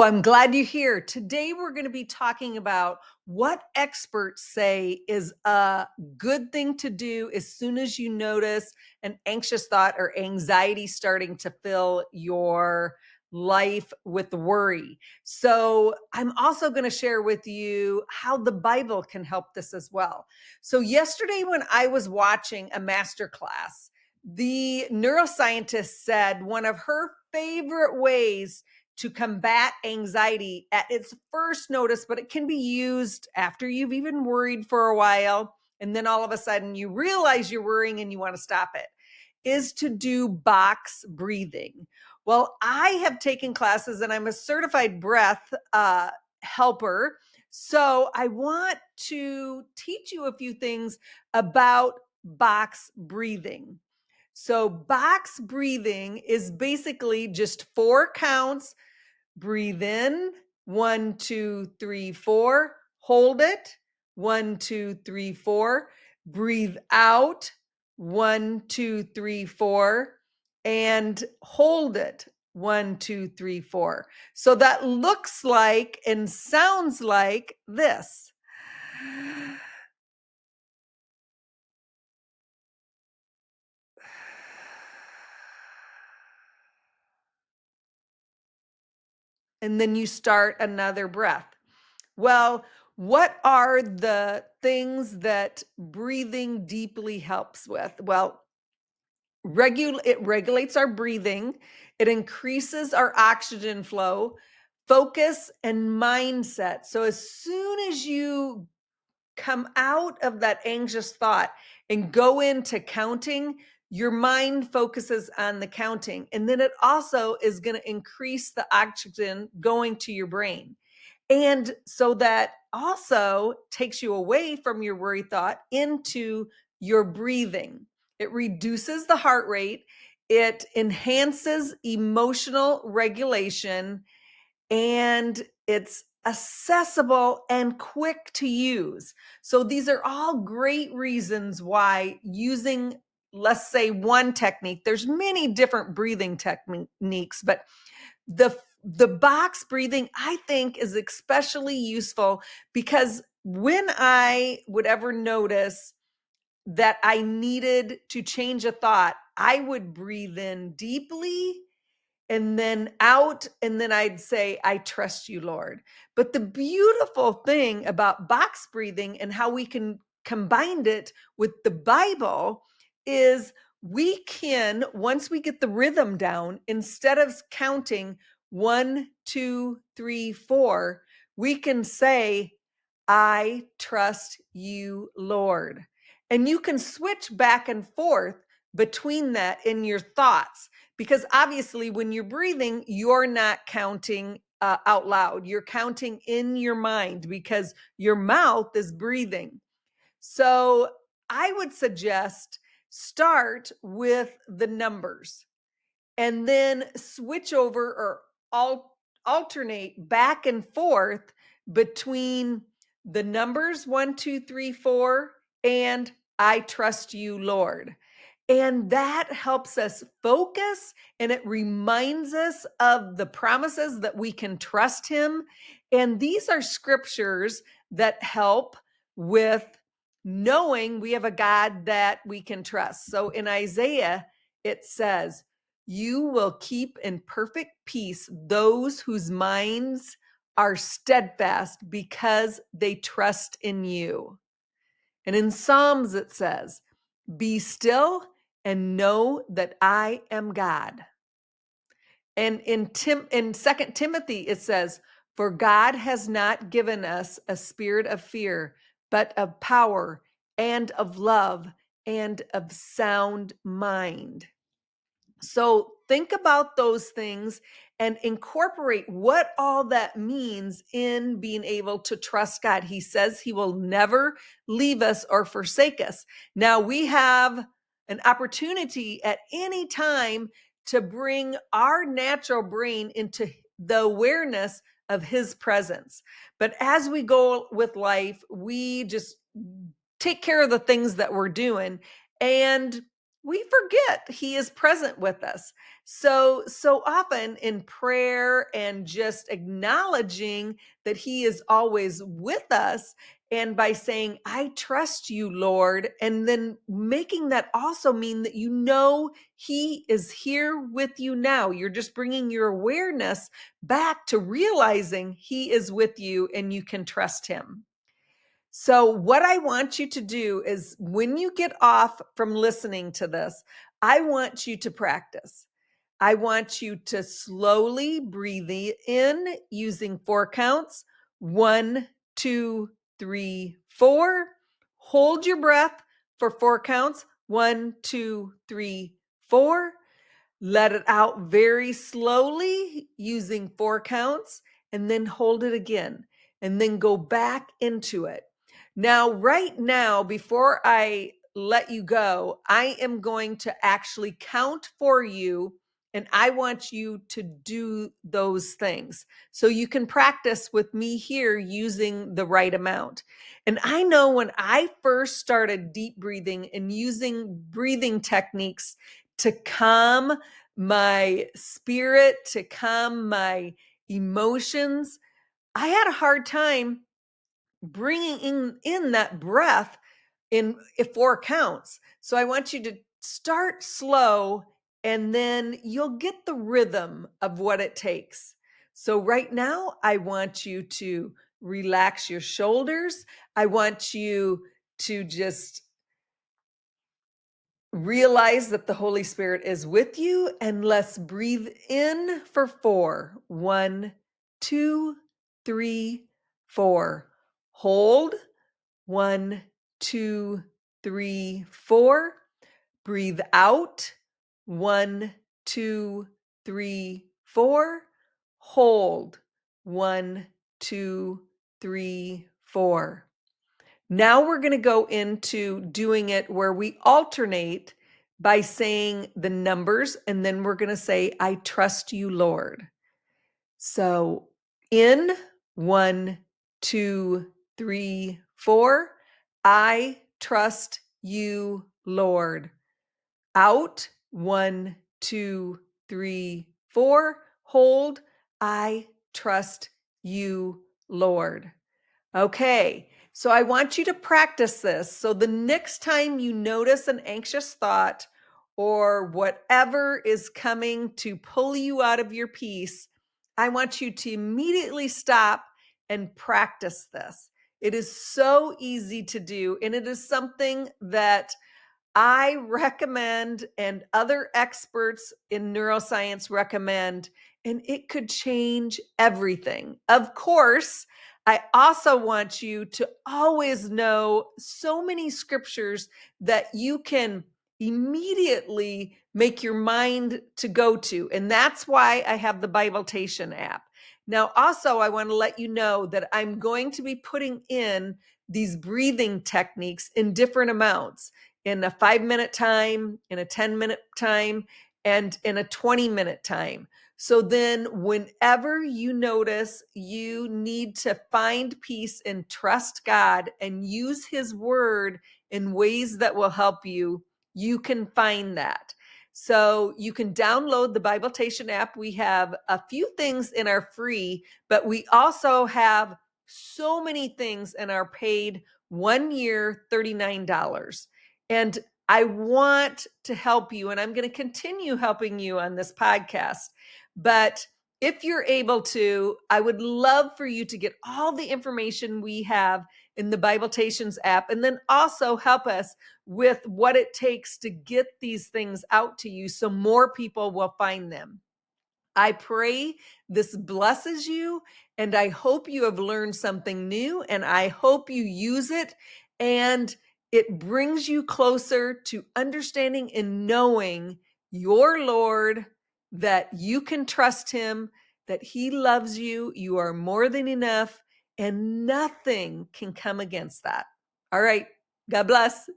I'm glad you're here. Today, we're going to be talking about what experts say is a good thing to do as soon as you notice an anxious thought or anxiety starting to fill your life with worry. So, I'm also going to share with you how the Bible can help this as well. So, yesterday, when I was watching a master class, the neuroscientist said one of her favorite ways to combat anxiety at its first notice, but it can be used after you've even worried for a while. And then all of a sudden you realize you're worrying and you want to stop it, is to do box breathing. Well, I have taken classes and I'm a certified breath helper. So I want to teach you a few things about box breathing. So, box breathing is basically just 4 counts. Breathe in, 1, 2, 3, 4. Hold it, 1, 2, 3, 4. Breathe out, 1, 2, 3, 4. And hold it, 1, 2, 3, 4. So that looks like and sounds like this. And then you start another breath. Well, what are the things that breathing deeply helps with? Well, it regulates our breathing, it increases our oxygen flow, focus, and mindset. So as soon as you come out of that anxious thought and go into counting, your mind focuses on the counting. And then it also is going to increase the oxygen going to your brain. And so that also takes you away from your worry thought into your breathing. It reduces the heart rate, it enhances emotional regulation, and it's accessible and quick to use. So these are all great reasons why using, let's say, one technique, there's many different breathing techniques, but the box breathing I think is especially useful because when I would ever notice that I needed to change a thought, I would breathe in deeply and then out, and then I'd say, I trust you, Lord. But the beautiful thing about box breathing and how we can combine it with the Bible is we can, once we get the rhythm down, instead of counting 1, 2, 3, 4, we can say, I trust you, Lord. And you can switch back and forth between that in your thoughts, because obviously when you're breathing, you're not counting out loud. You're counting in your mind because your mouth is breathing. So I would suggest start with the numbers and then switch over or alternate back and forth between the numbers 1, 2, 3, 4 and I trust you, Lord. And that helps us focus and it reminds us of the promises that we can trust Him. And these are scriptures that help with knowing we have a God that we can trust. So in Isaiah, it says, you will keep in perfect peace those whose minds are steadfast because they trust in you. And in Psalms, it says, be still and know that I am God. And in 2 Timothy, it says, for God has not given us a spirit of fear, but of power and of love and of sound mind. So think about those things and incorporate what all that means in being able to trust God. He says He will never leave us or forsake us. Now we have an opportunity at any time to bring our natural brain into the awareness of His presence. But as we go with life, we just take care of the things that we're doing and we forget He is present with us. So often in prayer and just acknowledging that he is always with us, and by saying, I trust you, Lord, and then making that also mean that he is here with you now. You're just bringing your awareness back to realizing he is with you and you can trust him. So, what I want you to do is when you get off from listening to this, I want you to practice. I want you to slowly breathe in using 4 counts: 1, 2, 3, 4. Hold your breath for 4 counts: 1, 2, 3, 4. Let it out very slowly using 4 counts, and then hold it again, and then go back into it. Now, right now, before I let you go, I am going to actually count for you, and I want you to do those things so you can practice with me here using the right amount. And I know when I first started deep breathing and using breathing techniques to calm my spirit, to calm my emotions, I had a hard time bringing in that breath in 4 counts. So I want you to start slow, and then you'll get the rhythm of what it takes. So right now, I want you to relax your shoulders. I want you to just realize that the Holy Spirit is with you, and let's breathe in for 4. 1, 2, 3, 4. Hold. 1, 2, 3, 4. Breathe out. 1, 2, 3, 4. Hold. 1, 2, 3, 4. Now we're going to go into doing it where we alternate by saying the numbers, and then we're going to say, I trust you, Lord. So in 1, 2, 3, 4, I trust you, Lord. Out. 1, 2, 3, 4. Hold. I trust you, Lord. Okay, so I want you to practice this. So the next time you notice an anxious thought or whatever is coming to pull you out of your peace, I want you to immediately stop and practice this. It is so easy to do, and it is something that I recommend and other experts in neuroscience recommend, and it could change everything. Of course, I also want you to always know so many scriptures that you can immediately make your mind to go to. And that's why I have the Bibletation app. Now, also, I want to let you know that I'm going to be putting in these breathing techniques in different amounts, in a 5-minute time, in a 10-minute time, and in a 20-minute time. So then, whenever you notice you need to find peace and trust God and use His word in ways that will help you, you can find that. So you can download the Bibletation app. We have a few things in our free, but we also have so many things in our paid 1 year, $39. And I want to help you, and I'm going to continue helping you on this podcast. But if you're able to, I would love for you to get all the information we have in the Bibletations app, and then also help us with what it takes to get these things out to you so more people will find them. I pray this blesses you, and I hope you have learned something new, and I hope you use it, and it brings you closer to understanding and knowing your Lord, that you can trust Him, that He loves you, you are more than enough, and nothing can come against that. All right. God bless.